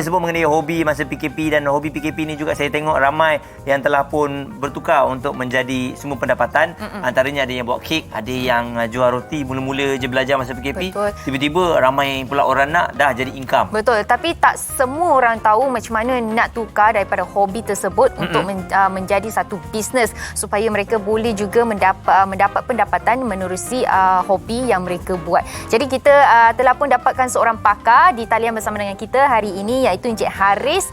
kita sebut mengenai hobi masa PKP, dan hobi PKP ni juga saya tengok ramai yang telah pun bertukar untuk menjadi sumber pendapatan. Antaranya ada yang buat kek, ada yang jual roti, mula-mula je belajar masa PKP. Betul. Tiba-tiba ramai pula orang nak, dah jadi income. Betul, tapi tak semua orang tahu macam mana nak tukar daripada hobi tersebut untuk menjadi satu bisnes supaya mereka boleh juga mendapat pendapatan menerusi hobi yang mereka buat. Jadi kita telah pun dapatkan seorang pakar di talian bersama dengan kita hari ini, iaitu Encik Haris,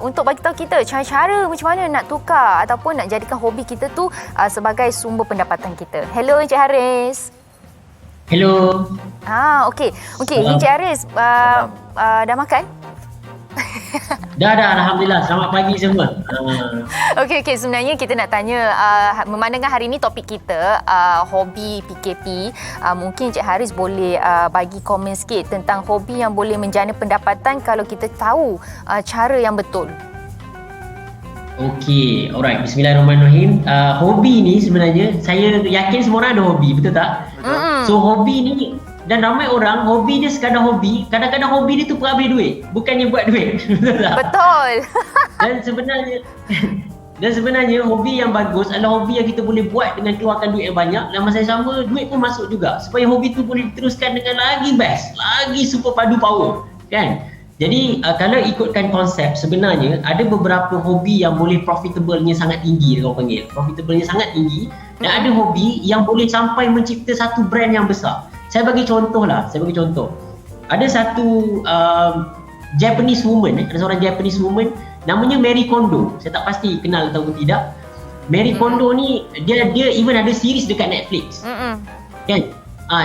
untuk bagi tahu kita cara macam mana nak tukar ataupun nak jadikan hobi kita tu sebagai sumber pendapatan kita. Hello Encik Haris. Hello. Okey. Encik Haris, dah makan? Dah, Alhamdulillah. Selamat pagi semua. Okey. Sebenarnya kita nak tanya, memandangkan hari ini topik kita hobi PKP, mungkin Encik Haris boleh bagi komen sikit tentang hobi yang boleh menjana pendapatan kalau kita tahu cara yang betul. Okey, alright. Bismillahirrahmanirrahim. Hobi ni sebenarnya, saya yakin semua orang ada hobi, betul tak? So hobi ni, dan ramai orang hobi dia sekadar hobi, kadang-kadang hobi dia tu pengambil duit, bukannya buat duit. Betul tak? Betul. Dan sebenarnya hobi yang bagus adalah hobi yang kita boleh buat dengan keluarkan duit yang banyak, dan masa yang sama duit pun masuk juga, supaya hobi tu boleh diteruskan dengan lagi best, lagi super padu power, kan? Jadi kalau ikutkan konsep, sebenarnya ada beberapa hobi yang boleh profitable-nya sangat tinggi, orang panggil profitable-nya sangat tinggi, dan ada hobi yang boleh sampai mencipta satu brand yang besar. Saya bagi contoh. Ada satu Japanese woman, ada seorang Japanese woman namanya Marie Kondo. Saya tak pasti kenal ataupun tidak. Marie Kondo ni dia even ada series dekat Netflix. Kan?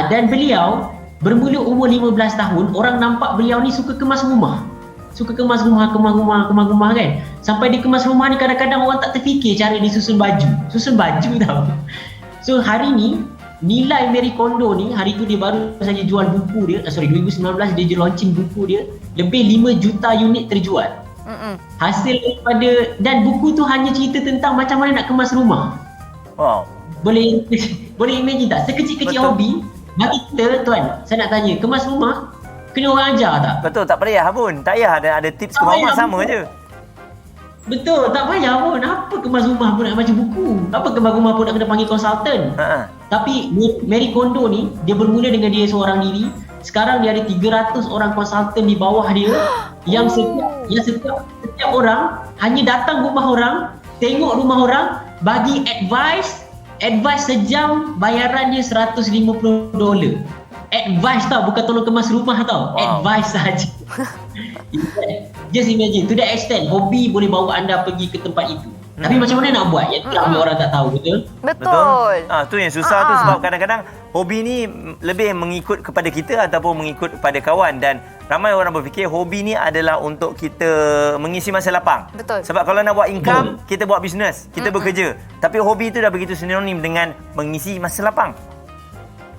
Dan beliau bermula umur 15 tahun, orang nampak beliau ni suka kemas rumah. Kemas rumah kan. Sampai dia kemas rumah ni kadang-kadang orang tak terfikir cara dia susun baju tau. So hari ni nilai Marie Kondo ni, hari tu dia baru saja jual buku dia, 2019 dia launching buku dia, lebih 5 juta unit terjual. Hasil daripada, dan buku tu hanya cerita tentang macam mana nak kemas rumah. Wow. Boleh imagine tak? Sekecil-kecil hobi, bagi kita tuan, saya nak tanya, kemas rumah kena orang ajar tak? Betul, tak payah pun. Tak payah ada tips kemas sama je. Betul, tak payah pun. Apa kemas rumah pun nak baca buku? Apa kemas rumah pun nak kena panggil konsultan? Tapi Marie Kondo ni, dia bermula dengan dia seorang diri. Sekarang dia ada 300 orang konsultan di bawah dia, yang setiap orang hanya datang rumah orang, tengok rumah orang, bagi advice sejam, bayarannya $150. Advice tau, bukan tolong kemas rumah tau. Wow. Advice sahaja. Just imagine, to that extent, hobi boleh bawa anda pergi ke tempat itu. Tapi macam mana nak buat? Yang ramai orang tak tahu, betul? Betul. Tu yang susah tu, sebab kadang-kadang hobi ni lebih mengikut kepada kita ataupun mengikut kepada kawan, dan ramai orang berfikir hobi ni adalah untuk kita mengisi masa lapang. Betul. Sebab kalau nak buat income, kita buat bisnes, kita bekerja. Tapi hobi tu dah begitu sinonim dengan mengisi masa lapang.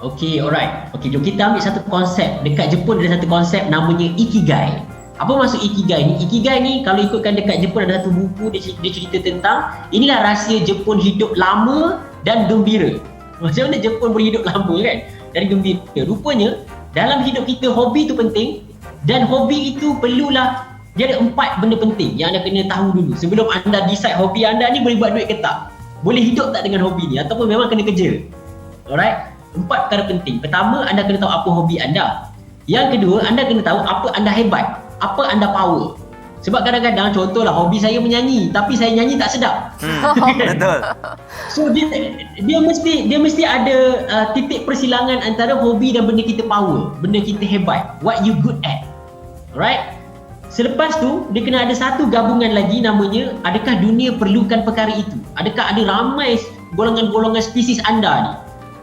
Okey, alright. Okey, jom kita ambil satu konsep. Dekat Jepun ada satu konsep namanya Ikigai. Apa maksud Ikigai ni? Ikigai ni kalau ikutkan dekat Jepun ada satu buku, dia cerita tentang inilah rahsia Jepun hidup lama dan gembira. Macam mana Jepun boleh hidup lama kan? Dan gembira. Rupanya dalam hidup kita hobi tu penting, dan hobi itu perlulah, dia ada 4 benda penting yang anda kena tahu dulu sebelum anda decide hobi anda ni boleh buat duit ke tak. Boleh hidup tak dengan hobi ni ataupun memang kena kerja. Alright? 4 perkara penting. Pertama, anda kena tahu apa hobi anda. Yang kedua, anda kena tahu apa anda hebat, apa anda power. Sebab kadang-kadang, contohlah hobi saya menyanyi, tapi saya nyanyi tak sedap. Betul. So dia mesti ada titik persilangan antara hobi dan benda kita power, benda kita hebat, what you good at. Alright? Selepas tu, dia kena ada satu gabungan lagi namanya, adakah dunia perlukan perkara itu? Adakah ada ramai golongan-golongan spesies anda ni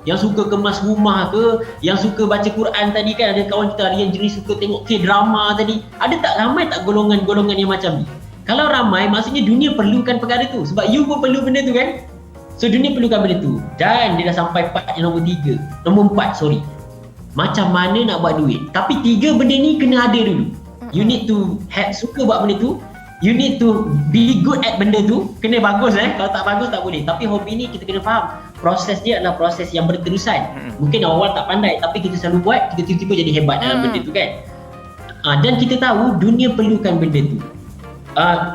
yang suka kemas rumah ke, yang suka baca Quran tadi kan, ada kawan kita yang jenis suka tengok K-drama tadi. Ada tak ramai tak golongan-golongan yang macam ni? Kalau ramai, maksudnya dunia perlukan perkara tu. Sebab you pun perlu benda tu kan? So dunia perlukan benda tu. Dan dia dah sampai part yang nombor 4. Macam mana nak buat duit? Tapi 3 benda ni kena ada dulu. You need to suka buat benda tu. You need to be good at benda tu. Kena bagus Kalau tak bagus tak boleh. Tapi hobi ni kita kena faham, proses dia adalah proses yang berterusan. Mungkin awal tak pandai, tapi kita selalu buat, kita tiba-tiba jadi hebat dalam benda tu kan. Dan kita tahu dunia perlukan benda tu.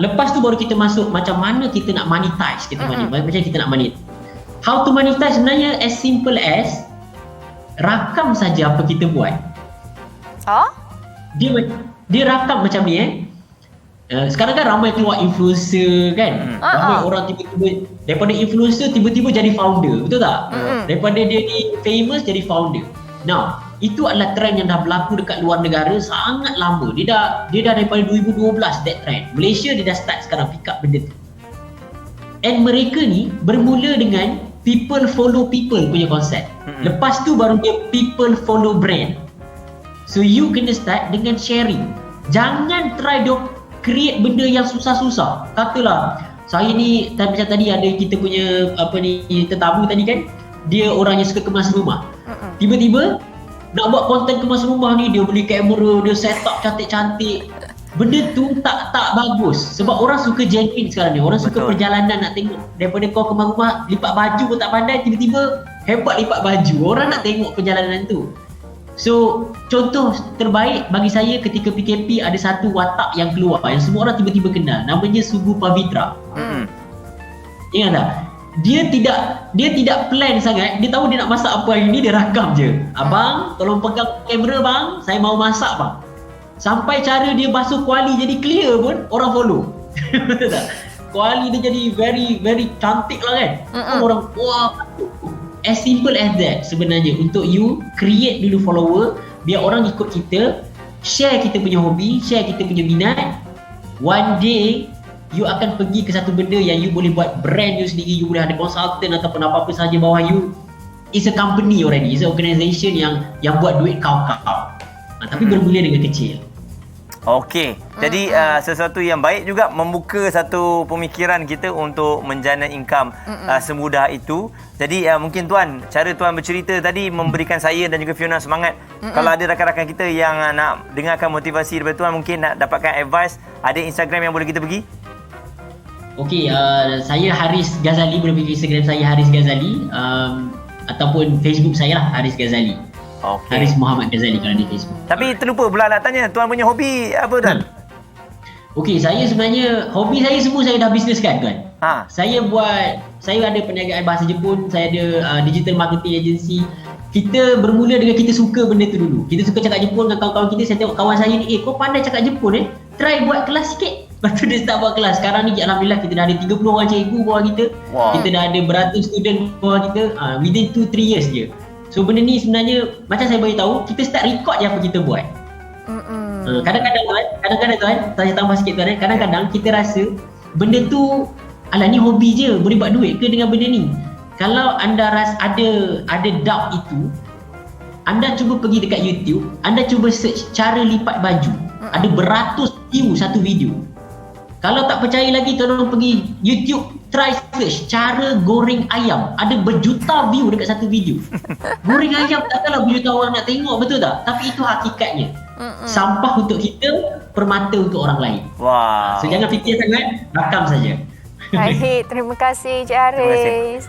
Lepas tu baru kita masuk macam mana kita nak monetize macam kita nak monetize. How to monetize sebenarnya as simple as rakam saja apa kita buat. Dia rakam macam ni sekarang kan ramai keluar influencer kan. Ramai orang tiba-tiba daripada influencer tiba-tiba jadi founder, betul tak? Daripada dia ni famous jadi founder. Now, itu adalah trend yang dah berlaku dekat luar negara sangat lama. Dia dah daripada 2012 that trend. Malaysia dia dah start sekarang pick up benda tu. And mereka ni bermula dengan people follow people punya konsep. Lepas tu baru dia people follow brand. So you kena start dengan sharing. Jangan try create benda yang susah-susah. Katalah saya ni macam tadi ada kita punya tetamu tadi kan, dia orang yang suka kemas rumah. Tiba-tiba nak buat konten kemas rumah ni, dia beli kamera, dia set up cantik-cantik. Benda tu tak bagus sebab orang suka genuine sekarang ni. Orang suka perjalanan nak tengok. Daripada kau kemas rumah lipat baju pun tak pandai, tiba-tiba hebat lipat baju. Orang nak tengok perjalanan tu. So, contoh terbaik bagi saya ketika PKP ada satu watak yang keluar yang semua orang tiba-tiba kenal. Namanya Sugu Pavitra. Ingat tak? Dia tidak plan sangat. Dia tahu dia nak masak apa hari ni, dia rakam je. Abang, tolong pegang kamera bang, saya mau masak bang. Sampai cara dia basuh kuali jadi clear pun orang follow. Betul tak? Kuali dia jadi very very cantik lah kan. Orang wah. As simple as that sebenarnya. Untuk you create dulu follower, biar orang ikut kita, share kita punya hobi, share kita punya minat. One day you akan pergi ke satu benda yang you boleh buat brand you sendiri. You boleh ada consultant ataupun apa-apa sahaja bawah you. It's a company already. It's an organisation yang buat duit kau-kau. Tapi bermula dengan kecil. Okey. Jadi sesuatu yang baik juga membuka satu pemikiran kita untuk menjana income semudah itu. Jadi mungkin Tuan, cara Tuan bercerita tadi memberikan saya dan juga Fiona semangat. Kalau ada rakan-rakan kita yang nak dengarkan motivasi daripada Tuan, mungkin nak dapatkan advice, ada Instagram yang boleh kita pergi? Okey, saya Haris Ghazali, boleh pergi Instagram saya Haris Ghazali, ataupun Facebook saya lah Haris Ghazali. Okay. Haris Muhammad Ghazali kalau di Facebook. Tapi terlupa pula nak tanya, Tuan punya hobi apa Tuan? Okey, saya sebenarnya hobi saya semua saya dah bisneskan Tuan. Saya ada perniagaan bahasa Jepun, saya ada digital marketing agency. Kita bermula dengan kita suka benda tu dulu. Kita suka cakap Jepun dengan kawan-kawan kita. Saya tengok kawan saya ni, kau pandai cakap Jepun try buat kelas sikit. Lepas tu dia start buat kelas. Sekarang ni alhamdulillah kita dah ada 30 orang cikgu bawah kita. Kita dah ada beratus student bawah kita. Within 2-3 years je. So benda ni sebenarnya macam saya beritahu, kita start record je apa kita buat. Kadang-kadang Tuan, saya tambah sikit Tuan, kadang-kadang kita rasa benda tu alah ni hobi je, boleh buat duit ke dengan benda ni. Kalau anda rasa ada doubt itu, anda cuba pergi dekat YouTube, anda cuba search cara lipat baju. Ada beratus view satu video. Kalau tak percaya lagi, tolong pergi YouTube, try search cara goreng ayam. Ada berjuta view dekat satu video. Goreng ayam takkanlah berjuta orang nak tengok, betul tak? Tapi itu hakikatnya. Sampah untuk kita, permata untuk orang lain. Wow. So jangan fikir sangat, rakam saja. Baik, terima kasih Cik Haris.